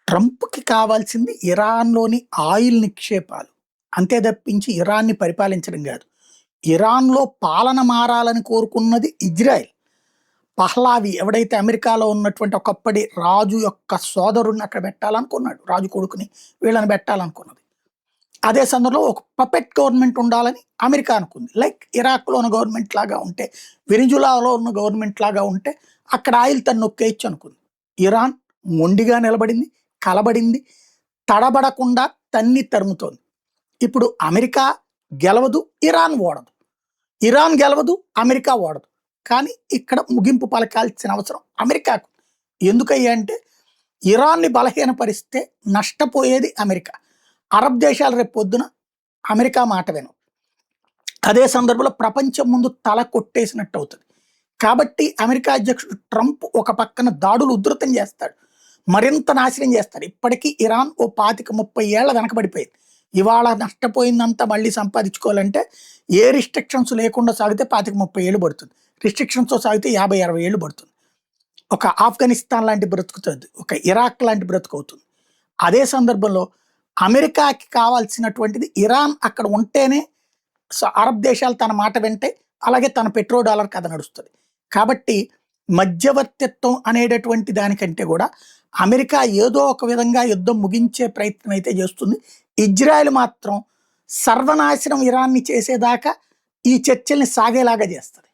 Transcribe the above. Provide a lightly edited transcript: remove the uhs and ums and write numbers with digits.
ట్రంప్‌కి కావాల్సింది ఇరాన్‌లోని ఆయిల్ నిక్షేపాలు. అంతే తప్పించి ఇరాన్‌ని పరిపాలించడం గాదు. ఇరాన్‌లో పాలన మారాలని కోరుకున్నది ఇజ్రాయెల్. పహ్లావి ఎవడైతే అమెరికాలో ఉన్నటువంటి ఒకప్పటి రాజు యొక్క సోదరుడిని అక్కడ పెట్టాలనుకున్నాడు. రాజు కొడుకుని వీళ్ళని పెట్టాలనుకున్నది. అదే సందర్భంలో ఒక పపెట్ గవర్నమెంట్ ఉండాలని అమెరికా అనుకుంది. లైక్ ఇరాక్‌లో ఉన్న గవర్నమెంట్ లాగా ఉంటే, వెనిజులాలో ఉన్న గవర్నమెంట్ లాగా ఉంటే అక్కడ ఆయిల్ తను నొక్కేయొచ్చు అనుకుంది. ఇరాన్ మొండిగా నిలబడింది, కలబడింది, తడబడకుండా తన్ని తరుముతోంది. ఇప్పుడు అమెరికా గెలవదు, ఇరాన్ ఓడదు. ఇరాన్ గెలవదు, అమెరికా ఓడదు. కానీ ఇక్కడ ముగింపు పలకాల్సిన అవసరం అమెరికాకు. ఎందుకయ్యా అంటే ఇరాన్‌ని బలహీనపరిస్తే నష్టపోయేది అమెరికా. అరబ్ దేశాలు రేపు పొద్దున అమెరికా మాట వినవు. అదే సందర్భంలో ప్రపంచం ముందు తల కొట్టేసినట్టు అవుతుంది. కాబట్టి అమెరికా అధ్యక్షుడు ట్రంప్ ఒక పక్కన దాడులు ఉధృతం చేస్తాడు. మరింత నాశనం చేస్తాడు. ఇప్పటికీ ఇరాన్ ఓ 25, 30 ఏళ్ల వెనకబడిపోయింది. ఇవాళ నష్టపోయిందంతా మళ్ళీ సంపాదించుకోవాలంటే ఏ రిస్ట్రిక్షన్స్ లేకుండా సాగితే 25, 30 ఏళ్ళు పడుతుంది. రిస్ట్రిక్షన్స్‌తో సాగితే 50, 60 ఏళ్ళు పడుతుంది. ఒక ఆఫ్ఘనిస్తాన్ లాంటి బ్రతుకుతుంది. ఒక ఇరాక్ లాంటి బ్రతుకవుతుంది. అదే సందర్భంలో అమెరికాకి కావాల్సినటువంటిది ఇరాన్ అక్కడ ఉంటేనే అరబ్ దేశాలు తన మాట వింటే, అలాగే తన పెట్రో డాలర్ కథ నడుస్తుంది. కాబట్టి మధ్యవర్తిత్వం అనేటటువంటి దానికంటే కూడా అమెరికా ఏదో ఒక విధంగా యుద్ధం ముగించే ప్రయత్నం అయితే చేస్తుంది. ఇజ్రాయెల్ మాత్రం సర్వనాశనం ఇరాన్‌ని చేసేదాకా ఈ చర్చల్ని సాగేలాగా చేస్తది.